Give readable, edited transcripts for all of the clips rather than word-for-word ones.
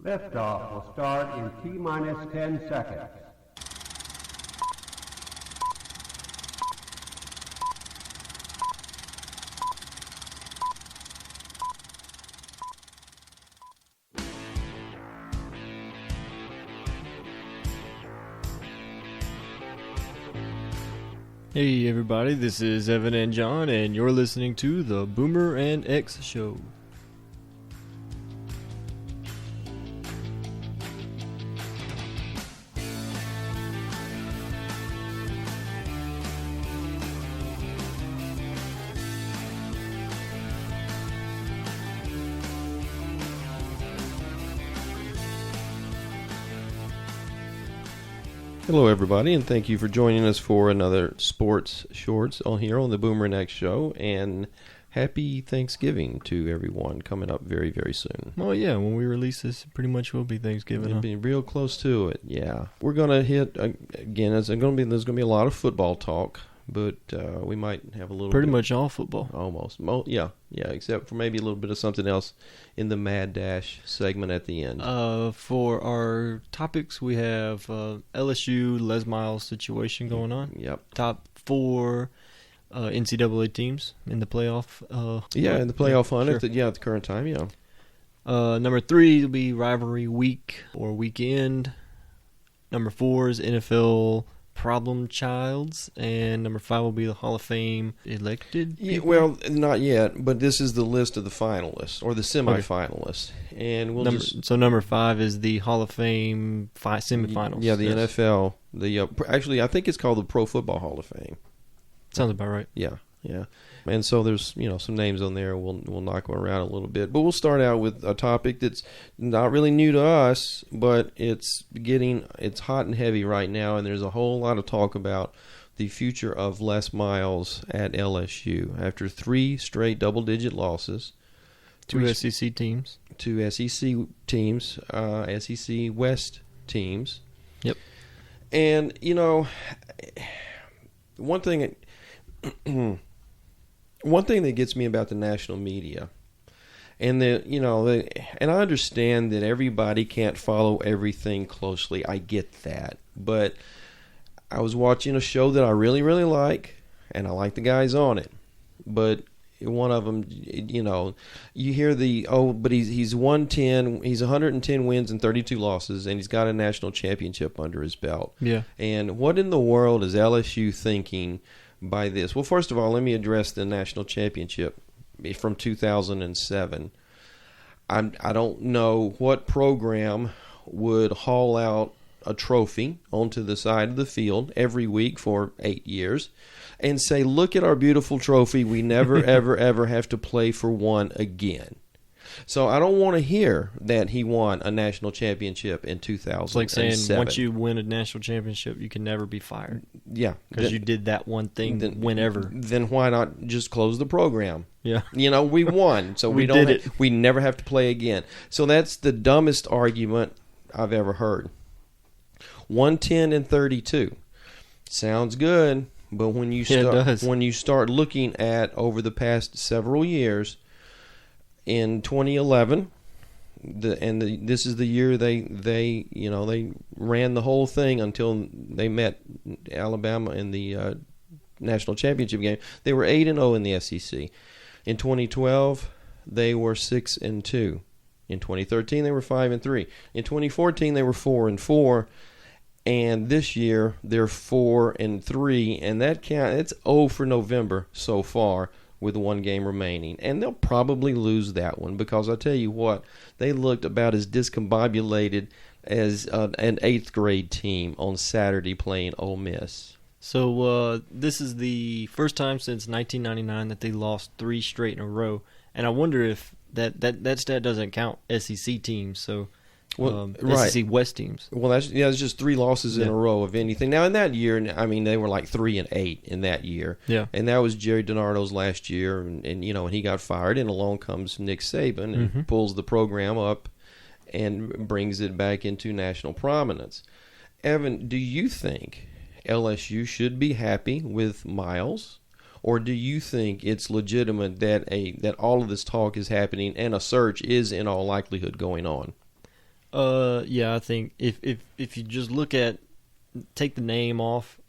Liftoff will start in T-minus 10 seconds. Hey everybody, this is Evan and John, and you're listening to the Boomer and X Show. Hello everybody, and thank you for joining us for another Sports Shorts on here on the Boomer and X Show, and happy Thanksgiving to everyone coming up very, very soon. Oh yeah, when we release this, it pretty much will be Thanksgiving. It'll be real close to it, yeah. We're going to hit, again, there's going to be a lot of football talk, but we might have a little pretty much all football. Almost. Yeah, except for maybe a little bit of something else in the Mad Dash segment at the end. For our topics, we have LSU, Les Miles situation going on. Yep. Top 4 NCAA teams in the playoff. In the playoff hunt sure. at the current time, yeah. Number 3 will be Rivalry Week or Weekend. Number 4 is NFL Problem Childs, and number 5 will be the Hall of Fame elected people. Yeah, well, not yet, but this is the list of the finalists or the semifinalists, and so number 5 is the Hall of Fame semifinals. Yeah, the NFL. Actually, I think it's called the Pro Football Hall of Fame. Sounds about right. Yeah. And so there's some names on there. We'll knock them around a little bit, but we'll start out with a topic that's not really new to us, but it's hot and heavy right now, and there's a whole lot of talk about the future of Les Miles at LSU after 3 straight double-digit losses. 2 SEC teams. 2 SEC teams, SEC West teams. Yep. And one thing that gets me about the national media, and and I understand that everybody can't follow everything closely. I get that, but I was watching a show that I really, really like, and I like the guys on it. But one of them, you hear but he's 110. He's 110 wins and 32 losses, and he's got a national championship under his belt. Yeah. And what in the world is LSU thinking by this? Well, first of all, let me address the national championship from 2007. I don't know what program would haul out a trophy onto the side of the field every week for 8 years and say, look at our beautiful trophy. We never, ever, ever have to play for one again. So I don't want to hear that he won a national championship in 2007. It's like saying once you win a national championship, you can never be fired. Yeah. Because you did that one thing whenever. Then why not just close the program? Yeah. We won, so we never have to play again. So that's the dumbest argument I've ever heard. 110 and 32. Sounds good, but when you start looking at over the past several years, in 2011, this is the year they ran the whole thing until they met Alabama in the national championship game. They were 8-0 in the SEC. In 2012, they were 6-2. In 2013, they were 5-3. In 2014, they were 4-4. And this year, they're 4-3, and it's 0 for November so far, with 1 game remaining. And they'll probably lose that one because I tell you what, they looked about as discombobulated as an 8th grade team on Saturday playing Ole Miss. So this is the first time since 1999 that they lost 3 straight in a row. And I wonder if that stat doesn't count SEC teams, so right. SEC West teams. Well, it's just 3 losses in a row of anything. Now, in that year, they were like 3-8 in that year. Yeah. And that was Jerry DiNardo's last year, and he got fired, and along comes Nick Saban and pulls the program up and brings it back into national prominence. Evan, do you think LSU should be happy with Miles? Or do you think it's legitimate that all of this talk is happening and a search is in all likelihood going on? Yeah, I think if you just take the name off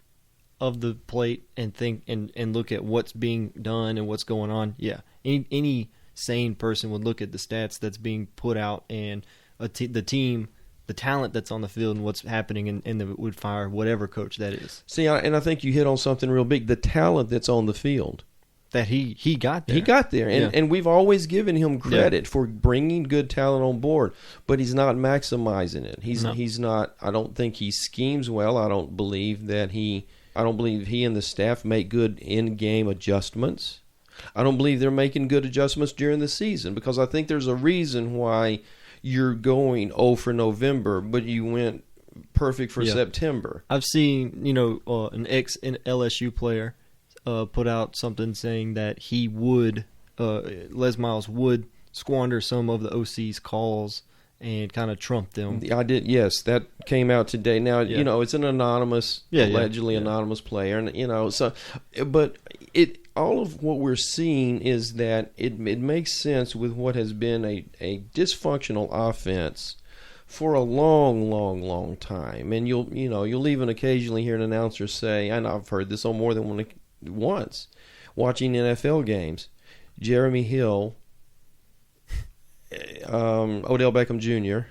of the plate and think and look at what's being done and what's going on, yeah, any sane person would look at the stats that's being put out and the team, the talent that's on the field and what's happening, and would fire whatever coach that is. See, and I think you hit on something real big: the talent that's on the field. That he got there. He got there, and we've always given him credit for bringing good talent on board, but he's not maximizing it. He's not. I don't think he schemes well. I don't believe he and the staff make good in-game adjustments. I don't believe they're making good adjustments during the season, because I think there's a reason why you're going for November, but you went perfect for September. I've seen an ex-LSU player put out something saying that he would, Les Miles would squander some of the OC's calls and kind of trump them. I did, yes. That came out today. Now, it's an anonymous, allegedly anonymous player, and so, but all of what we're seeing is that it makes sense with what has been a dysfunctional offense for a long, long, long time, and you'll even occasionally hear an announcer say, and I've heard this on more than once, watching NFL games, Jeremy Hill, Odell Beckham Jr.,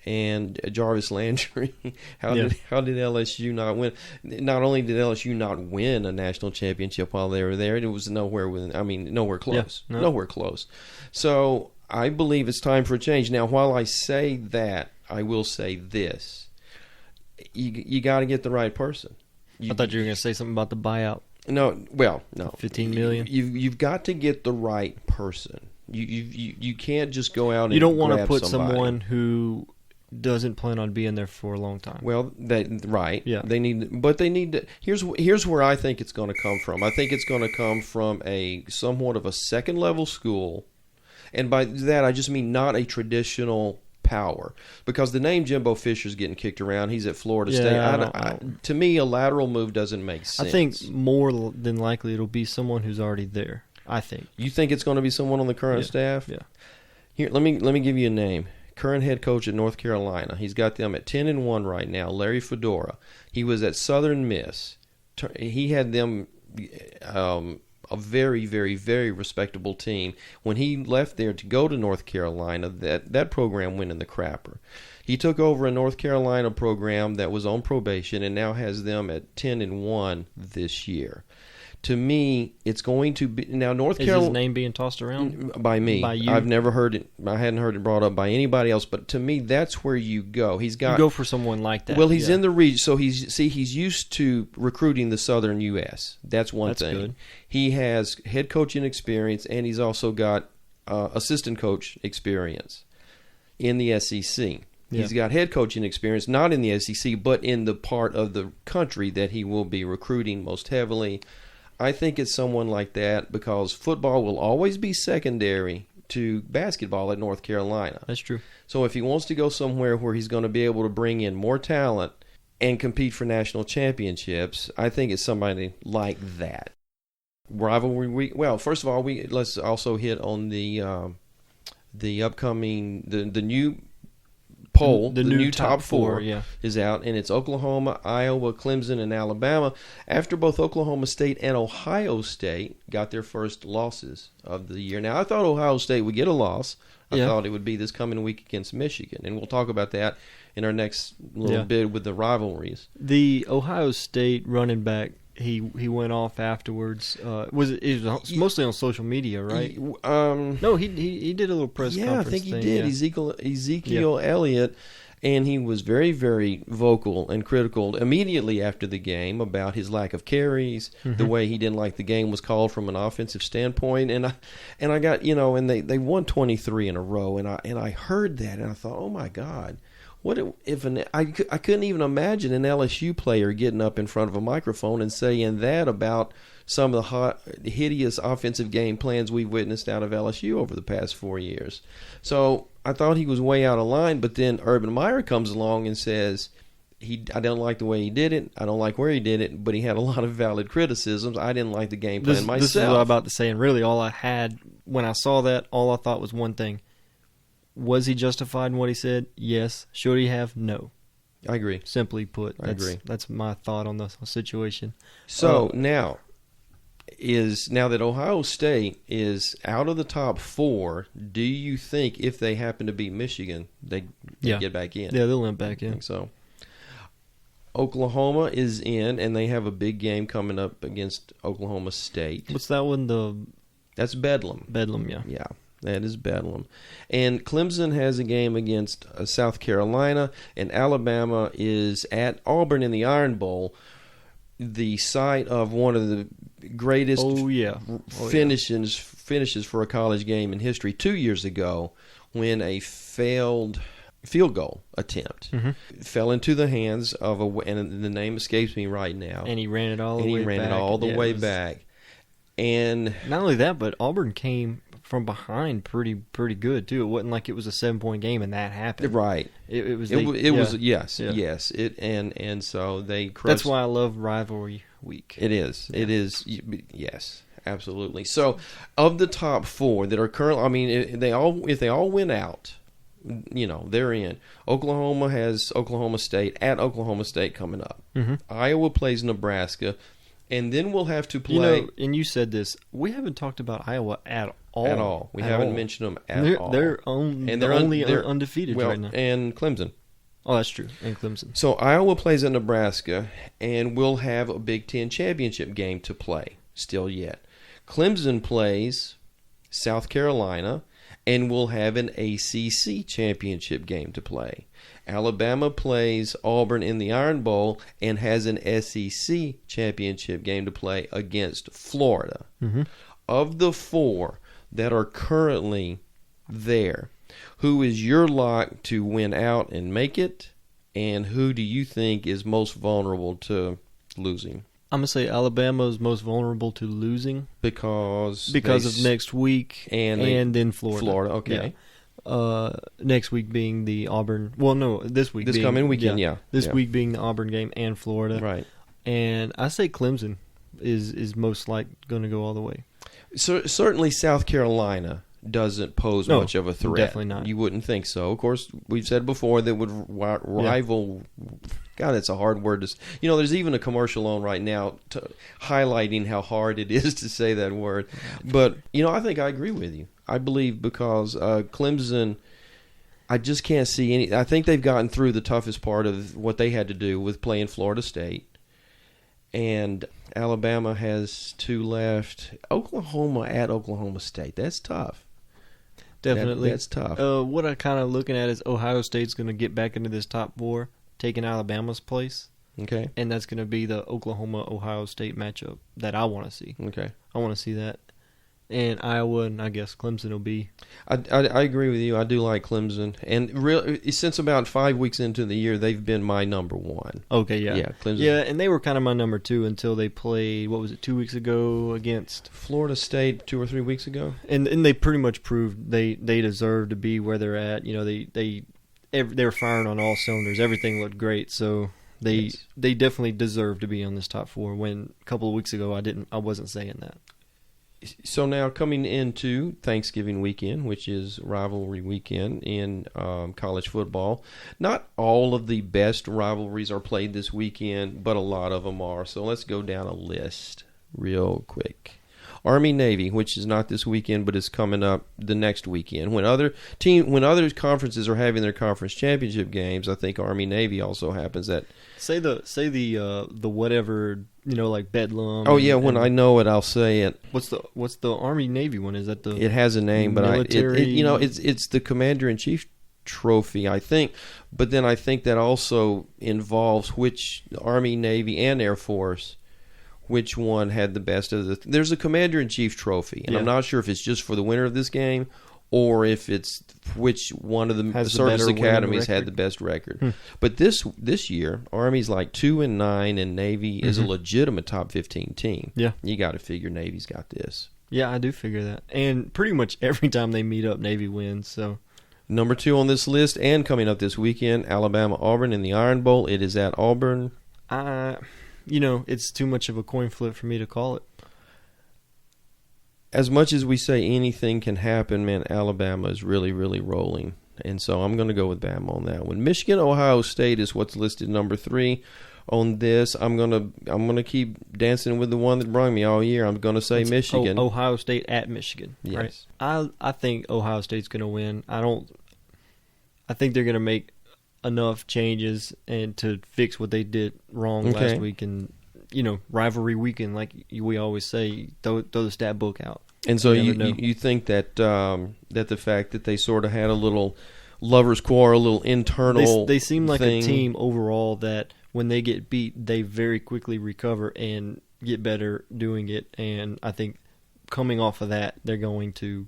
and Jarvis Landry. How did LSU not win? Not only did LSU not win a national championship while they were there, it was nowhere close. Yeah, nowhere close. So I believe it's time for a change. Now, while I say that, I will say this: you got to get the right person. I thought you were going to say something about the buyout. No. $15 million. You've got to get the right person. You can't just go out and you don't want to put someone who doesn't plan on being there for a long time. Well, they need to. Here's where I think it's going to come from. I think it's going to come from a somewhat of a second level school, and by that I just mean not a traditional power, because the name Jimbo Fisher's getting kicked around. He's at Florida State. To me, a lateral move doesn't make sense. I think more than likely it'll be someone who's already there. I think. You think it's going to be someone on the current staff? Yeah. Here, let me give you a name. Current head coach at North Carolina. He's got them at 10-1 right now. Larry Fedora. He was at Southern Miss. He had them a very, very, very respectable team. When he left there to go to North Carolina, that program went in the crapper. He took over a North Carolina program that was on probation and now has them at 10-1 this year. To me, it's going to be now North Carolina. Is his name being tossed around by me? By you? I've never heard it. I hadn't heard it brought up by anybody else. But to me, that's where you go. You go for someone like that. Well, he's in the region, so he's used to recruiting the Southern U.S. That's one thing. Good. He has head coaching experience, and he's also got assistant coach experience in the SEC. Yeah. He's got head coaching experience, not in the SEC, but in the part of the country that he will be recruiting most heavily. I think it's someone like that, because football will always be secondary to basketball at North Carolina. That's true. So if he wants to go somewhere where he's going to be able to bring in more talent and compete for national championships, I think it's somebody like that. Rivalry week. Well, first of all, let's also hit on the upcoming the new poll. The new top four is out, and it's Oklahoma, Iowa, Clemson, and Alabama. After both Oklahoma State and Ohio State got their first losses of the year. Now, I thought Ohio State would get a loss. I thought it would be this coming week against Michigan, and we'll talk about that in our next little bit with the rivalries. The Ohio State running back, he went off afterwards. It was mostly on social media, right? No, he did a little press conference. Yeah, I think he did. Ezekiel Elliott, and he was very, very vocal and critical immediately after the game about his lack of carries, the way he didn't like the game was called from an offensive standpoint, and I got and they won 23 in a row, and I heard that and I thought, oh my God. What if I couldn't even imagine an LSU player getting up in front of a microphone and saying that about some of the hideous offensive game plans we've witnessed out of LSU over the past 4 years. So I thought he was way out of line, but then Urban Meyer comes along and says, I don't like the way he did it. I don't like where he did it, but he had a lot of valid criticisms. I didn't like the game plan myself. This is what I'm about to say, and really all I had when I saw that, all I thought was one thing. Was he justified in what he said? Yes. Should he have? No. I agree. Simply put, I agree. That's my thought on the situation. So now that Ohio State is out of the top 4, do you think if they happen to beat Michigan, they get back in? Yeah, they'll limp back in. I think so. Oklahoma is in, and they have a big game coming up against Oklahoma State. What's that one? That's Bedlam. Bedlam, yeah. Yeah, that is Bedlam. And Clemson has a game against South Carolina, and Alabama is at Auburn in the Iron Bowl, the site of one of the greatest finishes for a college game in history 2 years ago, when a failed field goal attempt fell into the hands of and the name escapes me right now. And he ran it all the way back. And not only that, but Auburn came from behind pretty good too. It wasn't like it was a 7-point game and that happened. Right. It was yes. And so they crushed. That's why I love Rivalry Week. It is. Yeah. It is. Yes. Absolutely. So, of the top 4 that are currently, I mean, if they all win out, they're in. Oklahoma has Oklahoma State at Oklahoma State coming up. Iowa plays Nebraska, and then we'll have to play. And you said this. We haven't talked about Iowa at all. At all. We haven't mentioned them at all. They're only undefeated right now. And Clemson. Oh, that's true. And Clemson. So Iowa plays at Nebraska, and we'll have a Big Ten championship game to play still yet. Clemson plays South Carolina, and we'll have an ACC championship game to play. Alabama plays Auburn in the Iron Bowl and has an SEC championship game to play against Florida. Of the 4 that are currently there, who is your lock to win out and make it, and who do you think is most vulnerable to losing? I'm going to say Alabama is most vulnerable to losing. Because of next week and then Florida. Florida, okay. Yeah. Next week being the Auburn. Well, no, this week. This coming weekend, yeah. This week being the Auburn game and Florida. Right. And I say Clemson is most likely going to go all the way. So, certainly South Carolina doesn't pose much of a threat. Definitely not. You wouldn't think so. Of course, we've said before that would rival. God, it's a hard word to. There's even a commercial on right now highlighting how hard it is to say that word. But I think I agree with you. I believe because Clemson, I just can't see any. I think they've gotten through the toughest part of what they had to do with playing Florida State, and Alabama has 2 left. Oklahoma at Oklahoma State. That's tough. Definitely. That's tough. What I'm kind of looking at is Ohio State's going to get back into this top 4, taking Alabama's place. Okay. And that's going to be the Oklahoma-Ohio State matchup that I want to see. Okay. I want to see that. And Iowa and I guess Clemson will be. I agree with you. I do like Clemson. And since about 5 weeks into the year, they've been my number 1. Okay, yeah. Yeah, Clemson. Yeah, and they were kind of my number 2 until they played, 2 weeks ago against Florida State 2 or 3 weeks ago. And they pretty much proved they deserve to be where they're at. They were firing on all cylinders. Everything looked great, so they definitely deserve to be on this top 4. When a couple of weeks ago I wasn't saying that. So now coming into Thanksgiving weekend, which is Rivalry Weekend in college football, not all of the best rivalries are played this weekend, but a lot of them are. So let's go down a list real quick. Army-Navy, which is not this weekend, but is coming up the next weekend. When other conferences are having their conference championship games, I think Army-Navy also happens. That say the whatever, like Bedlam. Oh yeah, when I know it, I'll say it. What's the Army-Navy one? Is that the? It has a name, but military? It's the Commander-in-Chief trophy, I think. But then I think that also involves which Army, Navy, and Air Force. Which one had the best of the... There's a Commander-in-Chief trophy, and I'm not sure if it's just for the winner of this game or if it's which one of the service academies had the best record. But this year, Army's like 2-9, and Navy is a legitimate top 15 team. Yeah. You got to figure Navy's got this. Yeah, I do figure that. And pretty much every time they meet up, Navy wins, so... Number 2 on this list, and coming up this weekend, Alabama-Auburn in the Iron Bowl. It is at Auburn. It's too much of a coin flip for me to call it. As much as we say anything can happen, man, Alabama is really, really rolling. And so I'm going to go with Bama on that one. Michigan, Ohio State is what's listed number 3 on this. I'm gonna keep dancing with the one that brought me all year. I'm going to say Michigan. Ohio State at Michigan. Yes. Right? I think Ohio State's going to win. I think they're going to make enough changes and to fix what they did wrong last week, and rivalry weekend, like we always say, throw the stat book out. And so you think that that the fact that they sort of had a little lovers' quarrel, a little internal, they seem like thing. A team overall that when they get beat, they very quickly recover and get better doing it. And I think coming off of that, they're going to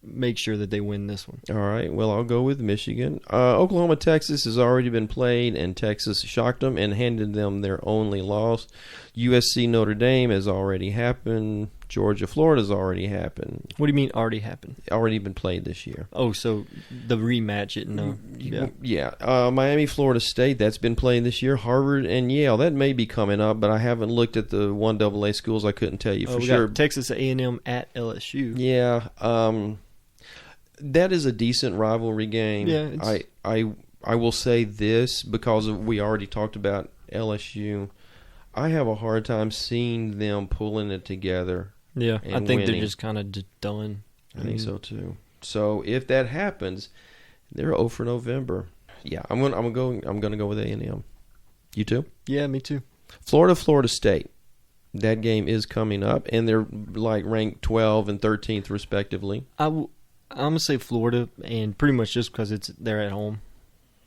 make sure that they win this one. All right. Well, I'll go with Michigan. Oklahoma, Texas has already been played, and Texas shocked them and handed them their only loss. USC, Notre Dame has already happened. Georgia, Florida has already happened. What do you mean already happened? Already been played this year. Oh, so the rematch it? No. Yeah. Miami, Florida State, that's been played this year. Harvard and Yale, that may be coming up, but I haven't looked at the 1AA schools. I couldn't tell you for sure. Got Texas A&M at LSU. Yeah. That is a decent rivalry game. Yeah, I will say this because we already talked about LSU. I have a hard time seeing them pulling it together. Yeah, I think winning. they're just kind of done. I think so too. So if that happens, they're 0 for November. Yeah, I'm gonna go with A&M. You too? Yeah, me too. Florida State. That game is coming up, and they're like ranked 12 and 13th respectively. I'm gonna say Florida, and pretty much just because they're at home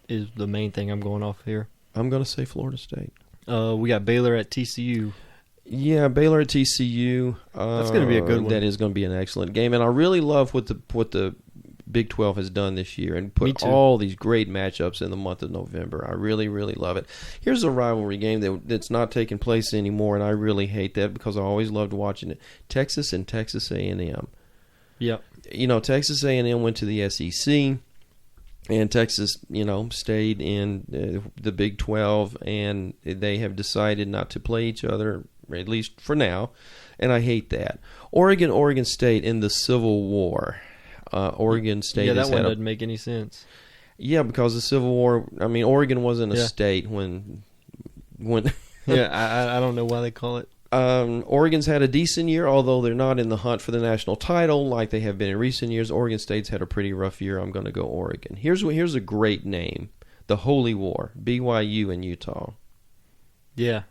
is the main thing I'm going off here. I'm gonna say Florida State. We got Baylor at TCU. Yeah, Baylor at TCU. That's going to be a good one. That is going to be an excellent game, and I really love what the Big 12 has done this year and put all these great matchups in the month of November. I really, really love it. Here's a rivalry game that's not taking place anymore, and I really hate that because I always loved watching it. Texas and Texas A&M. Yep. Texas A&M went to the SEC. And Texas, stayed in the Big 12, and they have decided not to play each other, at least for now, and I hate that. Oregon State in the Civil War. Oregon State. Yeah, that one doesn't make any sense. Yeah, because the Civil War. I mean, Oregon wasn't a state when. Yeah, I don't know why they call it. Oregon's had a decent year, although they're not in the hunt for the national title like they have been in recent years. Oregon State's had a pretty rough year. I'm going to go Oregon. Here's a great name: the Holy War, BYU and Utah. Yeah,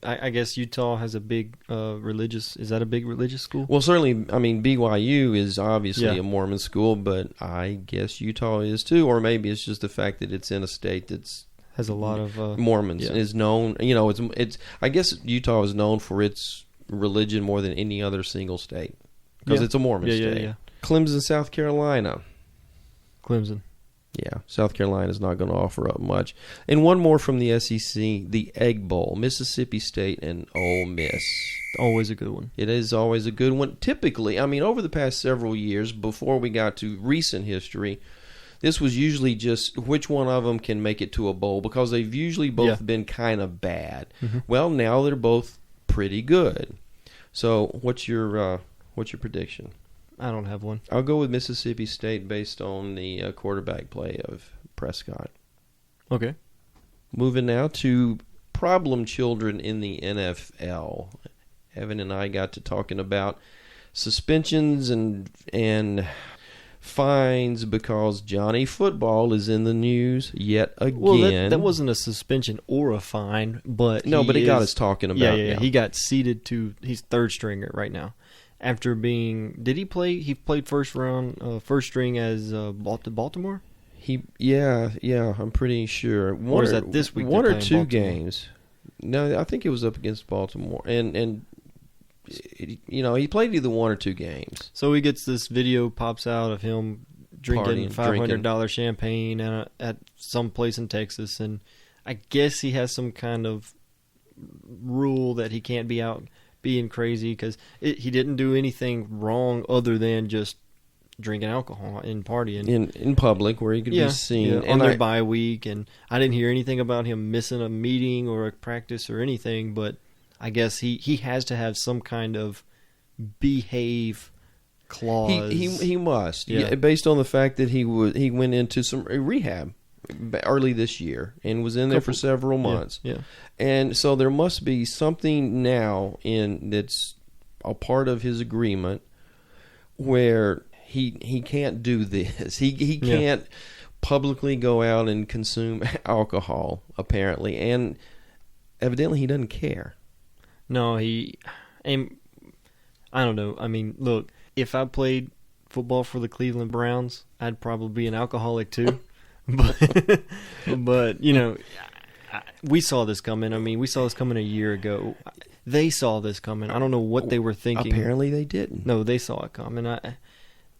I guess Utah has a big religious. Is that a big religious school? Well, certainly. I mean, BYU is obviously a Mormon school, but I guess Utah is too, or maybe it's just the fact that it's in a state that's has a lot of Mormons. Is known. It's. I guess Utah is known for its religion more than any other single state because it's a Mormon state. Yeah. Clemson, South Carolina. Clemson. Yeah, South Carolina is not going to offer up much. And one more from the SEC, the Egg Bowl, Mississippi State and Ole Miss. Always a good one. It is always a good one. Typically, I mean, over the past several years, before we got to recent history, this was usually just which one of them can make it to a bowl because they've usually both been kind of bad. Mm-hmm. Well, now they're both pretty good. So, what's your prediction? I don't have one. I'll go with Mississippi State based on the quarterback play of Prescott. Okay. Moving now to problem children in the NFL. Evan and I got to talking about suspensions and fines because Johnny Football is in the news yet again. Well, that wasn't a suspension or a fine, but it got us talking about. Yeah. He got seated to. He's third stringer right now. After being, did he play? He played first string as Baltimore. I'm pretty sure. Or is that this week? One or two Baltimore games. No, I think it was up against Baltimore, and he played either one or two games. So he gets this video pops out of him drinking $500 champagne at some place in Texas, and I guess he has some kind of rule that he can't be out being crazy because he didn't do anything wrong other than just drinking alcohol and partying in public where he could be seen on their bye week. And I didn't hear anything about him missing a meeting or a practice or anything, but I guess he has to have some kind of behave clause. He must. Yeah. Based on the fact that he went into some rehab early this year and was in there for several months. Yeah. And so there must be something now that's a part of his agreement where he can't do this. He can't publicly go out and consume alcohol, apparently, and evidently he doesn't care. No, and I don't know. I mean, look, if I played football for the Cleveland Browns, I'd probably be an alcoholic too. but we saw this coming. I mean, we saw this coming a year ago. They saw this coming. I don't know what they were thinking. Apparently they didn't. No, they saw it coming.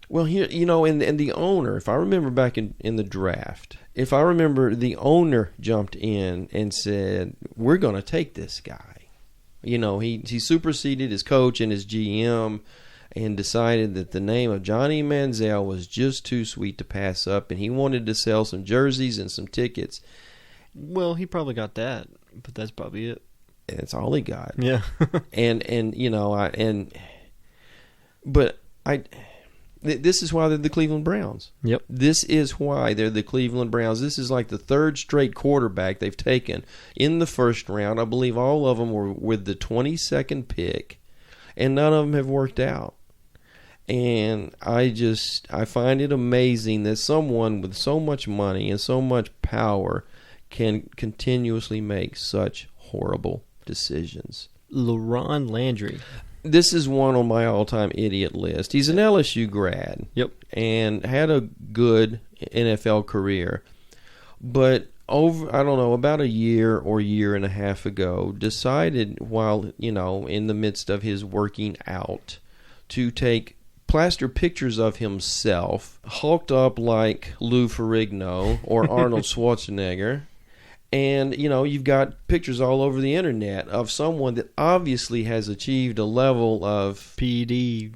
Well, here, and the owner, if I remember back in the draft, if I remember, the owner jumped in and said, we're going to take this guy. He superseded his coach and his GM and decided that the name of Johnny Manziel was just too sweet to pass up, and he wanted to sell some jerseys and some tickets. Well, he probably got that, but that's probably it. That's all he got. Yeah. This is why they're the Cleveland Browns. Yep. This is why they're the Cleveland Browns. This is like the third straight quarterback they've taken in the first round. I believe all of them were with the 22nd pick, and none of them have worked out. And I find it amazing that someone with so much money and so much power can continuously make such horrible decisions. LaRon Landry. This is one on my all-time idiot list. He's an LSU grad. Yep. And had a good NFL career. But about a year or year and a half ago, decided while, in the midst of his working out, to take plaster pictures of himself, hulked up like Lou Ferrigno or Arnold Schwarzenegger. And, you've got pictures all over the internet of someone that obviously has achieved a level of PED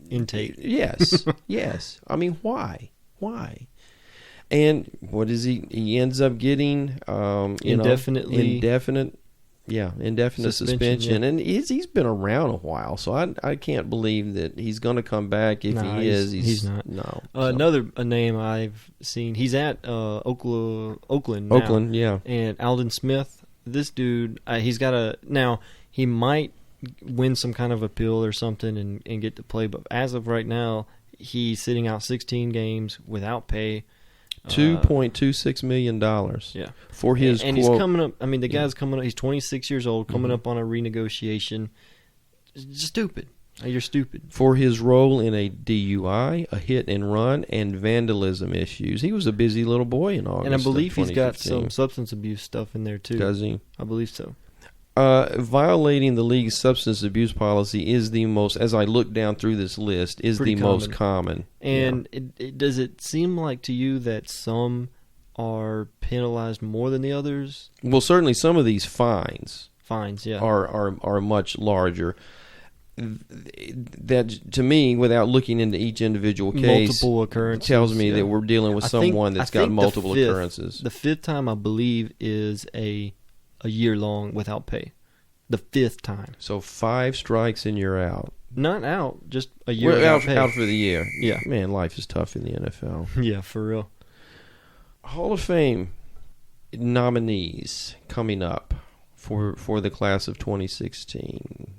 intake. Yes, yes. I mean, why? Why? And what is he? He ends up getting indefinite suspension. Yeah. And he's been around a while, so I can't believe that he's going to come back. If he is, he's not. No. Another name I've seen. He's at Oakland now. Oakland, yeah. And Alden Smith. This dude, he might win some kind of appeal or something and get to play. But as of right now, he's sitting out 16 games without pay. $2.26 million. Yeah, for his and he's coming up. I mean, the guy's coming up. He's 26 years old, coming up on a renegotiation. It's just stupid. You're stupid. For his role in a DUI, a hit and run, and vandalism issues. He was a busy little boy in August. And I believe he's got some substance abuse stuff in there too. Does he? I believe so. Violating the league's substance abuse policy is the most, as I look down through this list, most common. And does it seem like to you that some are penalized more than the others? Well, certainly some of these fines yeah, are much larger. That, to me, without looking into each individual case, multiple occurrences, tells me that we're dealing with someone that's got multiple occurrences. The fifth time, I believe, is a year long without pay. The fifth time. So 5 strikes and you're out. Not out, just a year without pay. Out for the year. Yeah. Man, life is tough in the NFL. Yeah, for real. Hall of Fame nominees coming up for the class of 2016.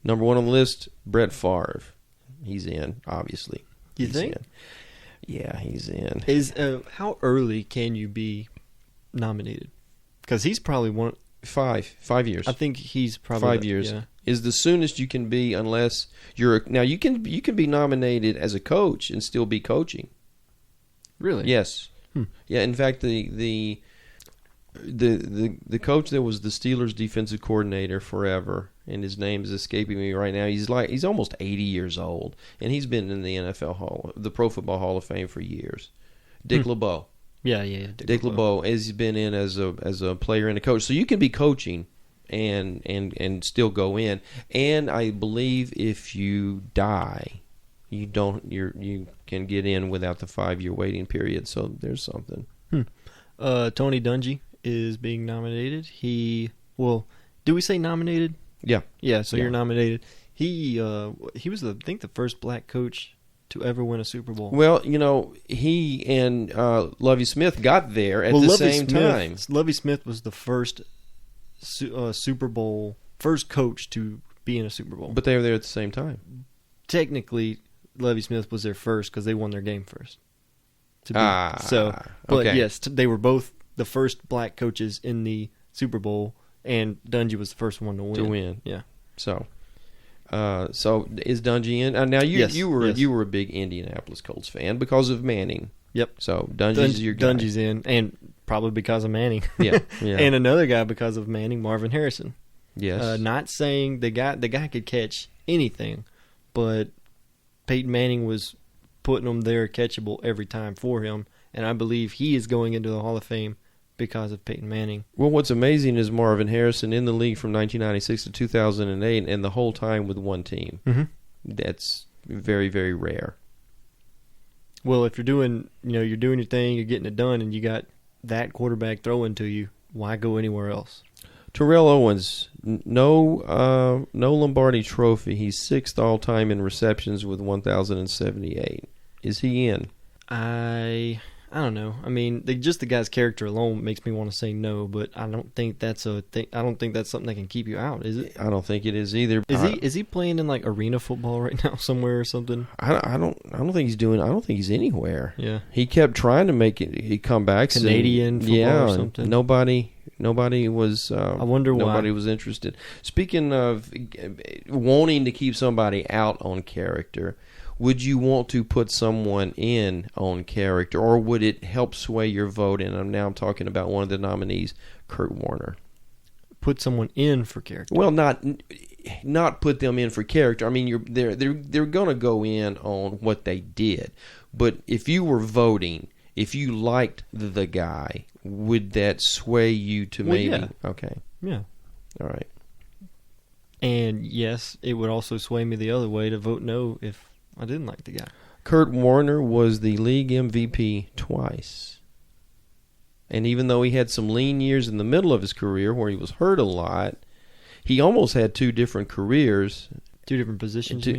Number 1 on the list, Brett Favre. He's in, obviously. You think? In. Yeah, he's in. How early can you be nominated? Because he's probably one. 5 years. I think he's probably 5 years. Yeah. Is the soonest you can be, unless you're now you can be nominated as a coach and still be coaching. Really? Yes. Yeah. In fact, the coach that was the Steelers defensive coordinator forever, and his name is escaping me right now. He's almost 80 years old, and he's been in the NFL the Pro Football Hall of Fame for years. Dick LeBeau. Yeah. Dick LeBeau has been in as a player and a coach, so you can be coaching and still go in. And I believe if you die, you can get in without the 5-year waiting period. So there's something. Tony Dungy is being nominated. Do we say nominated? Yeah. Yeah. So you're nominated. He was, I think, the first black coach to ever win a Super Bowl. Well, he and Lovie Smith got there at the same time. Lovie Smith was the first Super Bowl, first coach to be in a Super Bowl. But they were there at the same time. Technically, Lovie Smith was there first because they won their game first. But okay. yes, they were both the first black coaches in the Super Bowl, and Dungy was the first one to win. Yeah. So is Dungy in? Now you were a big Indianapolis Colts fan because of Manning. Yep. So Dungy's your guy. Dungy's in, and probably because of Manning. Yeah. And another guy because of Manning, Marvin Harrison. Yes. Not saying the guy could catch anything, but Peyton Manning was putting them there catchable every time for him, and I believe he is going into the Hall of Fame because of Peyton Manning. Well, what's amazing is Marvin Harrison in the league from 1996 to 2008, and the whole time with one team. Mm-hmm. That's very, very rare. Well, if you're doing your thing, you're getting it done, and you got that quarterback throwing to you, why go anywhere else? Terrell Owens, no Lombardi Trophy. He's 6th all time in receptions with 1,078. Is he in? I don't know. I mean, just the guy's character alone makes me want to say no, but I don't think that's a thing. I don't think that's something that can keep you out, is it? I don't think it is either. Is he playing in like arena football right now somewhere or something? I don't think he's doing. I don't think he's anywhere. Yeah. He kept trying to make it. He comebacks. Canadian football or something. Nobody was. I wonder why. Nobody was interested. Speaking of wanting to keep somebody out on character, would you want to put someone in on character, or would it help sway your vote? And I'm talking about one of the nominees, Kurt Warner. Put someone in for character. Well, not put them in for character. I mean, they're going to go in on what they did. But if you were voting, if you liked the guy, would that sway you to maybe? Yeah. Okay. Yeah. All right. And yes, it would also sway me the other way to vote no if I didn't like the guy. Kurt Warner was the league MVP twice. And even though he had some lean years in the middle of his career where he was hurt a lot, he almost had 2 different careers. 2 different positions? Two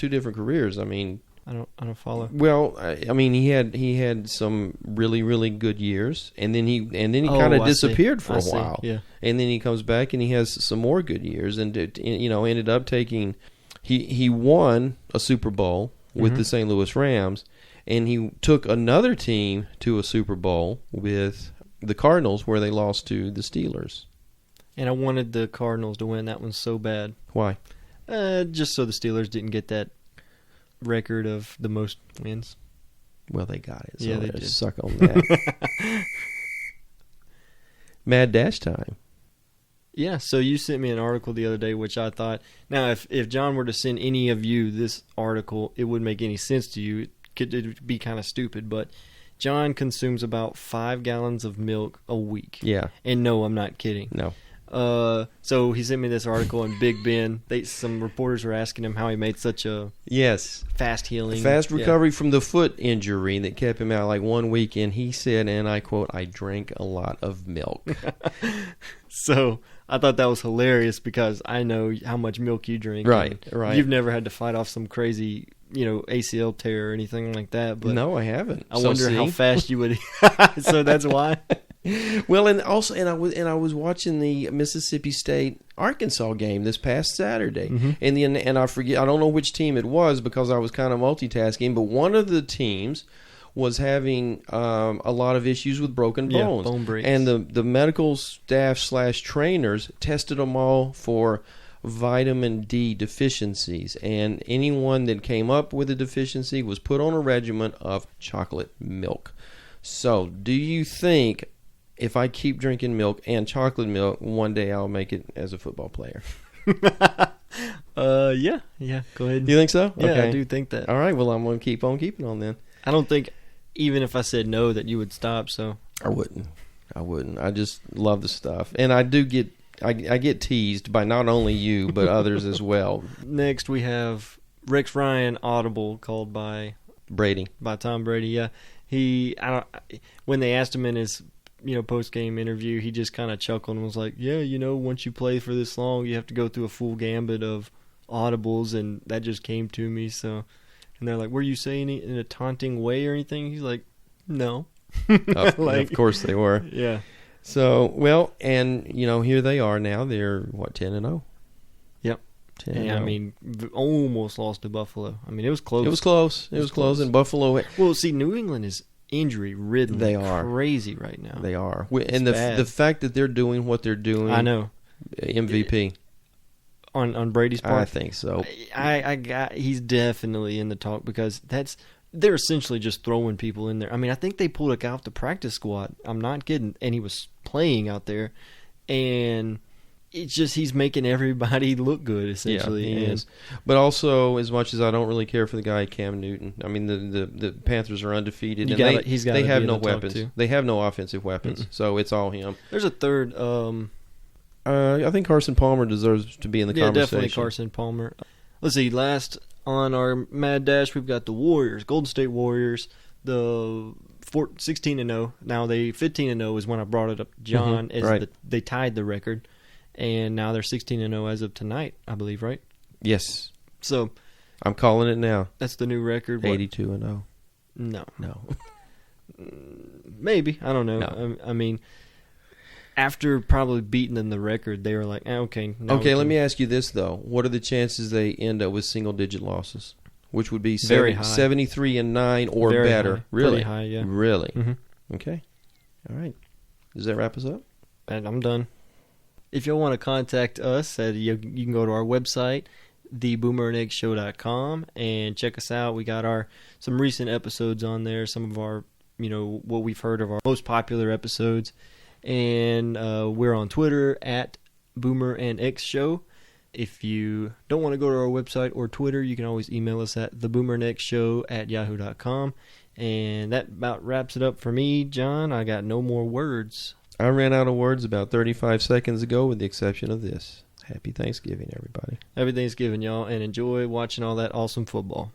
different careers. I mean, I don't follow. Well, I mean, he had some really, really good years, and then he kind of disappeared for a while. Yeah. And then he comes back and he has some more good years, and ended up taking. He won a Super Bowl with the St. Louis Rams, and he took another team to a Super Bowl with the Cardinals, where they lost to the Steelers. And I wanted the Cardinals to win that one so bad. Why? Just so the Steelers didn't get that record of the most wins. Well, they got it. So yeah, they did. Suck on that. Mad Dash time. Yeah, so you sent me an article the other day, which I thought, now if John were to send any of you this article, it wouldn't make any sense to you. It would be kind of stupid, but John consumes about 5 gallons of milk a week. Yeah. And no, I'm not kidding. No. So he sent me this article on Big Ben. Some reporters were asking him how he made such a fast healing, fast recovery from the foot injury that kept him out like 1 week. And he said, and I quote, "I drank a lot of milk." So I thought that was hilarious because I know how much milk you drink. Right. You've never had to fight off some crazy, ACL tear or anything like that. But no, I haven't. I wonder how fast you would. So that's why. Well, and also, I was watching the Mississippi State Arkansas game this past Saturday, and I forget, I don't know which team it was because I was kind of multitasking, but one of the teams was having a lot of issues with broken bones, bone breaks, and the medical staff / trainers tested them all for vitamin D deficiencies, and anyone that came up with a deficiency was put on a regimen of chocolate milk. So, do you think if I keep drinking milk and chocolate milk, one day I'll make it as a football player? Yeah, go ahead. You think so? Yeah, okay. I do think that. All right, well, I'm going to keep on keeping on then. I don't think, even if I said no, that you would stop, so. I wouldn't. I just love the stuff. And I do get, I get teased by not only you, but others as well. Next, we have Rex Ryan audible called by Tom Brady, yeah. When they asked him in his post-game interview, he just kind of chuckled and was like, yeah, once you play for this long, you have to go through a full gambit of audibles, and that just came to me. So, and they're like, "Were you saying it in a taunting way or anything?" He's like, "No." Of course they were. Yeah. So, well, and here they are now. They're 10-0. Yep. 10-0. I mean, almost lost to Buffalo. I mean, it was close. It was close. And Buffalo. Well, see, New England is injury ridden. They are crazy right now. They are, and the fact that they're doing what they're doing. I know. MVP on Brady's part. I think so. He's definitely in the talk because they're essentially just throwing people in there. I mean, I think they pulled a guy off the practice squad. I'm not kidding, and he was playing out there, and it's just he's making everybody look good essentially. Yeah, he is. But also, as much as I don't really care for the guy Cam Newton, I mean the Panthers are undefeated, they have no weapons. They have no offensive weapons, so it's all him. There's a third. I think Carson Palmer deserves to be in the conversation. Yeah, definitely Carson Palmer. Let's see. Last on our Mad Dash, we've got the Warriors, Golden State Warriors, the 16-0. Now they 15-0 is when I brought it up. John, they tied the record, and now they're 16-0 as of tonight, I believe, right? Yes. So I'm calling it now. That's the new record. 82-0. No. Maybe. I don't know. No. I mean, after probably beating them the record, they were like, okay. Okay, let me ask you this, though. What are the chances they end up with single-digit losses? Which would be 73-9 or very better. High. Really? Pretty high, yeah. Really? Mm-hmm. Okay. All right. Does that wrap us up? And I'm done. If you want to contact us, you can go to our website, theboomerandeggshow.com, and check us out. We got some recent episodes on there, some of our, what we've heard of our most popular episodes. And we're on Twitter at Boomer and X Show. If you don't want to go to our website or Twitter, you can always email us at theboomerandxshow@yahoo.com. And that about wraps it up for me, John. I got no more words. I ran out of words about 35 seconds ago, with the exception of this. Happy Thanksgiving, everybody. Happy Thanksgiving, y'all, and enjoy watching all that awesome football.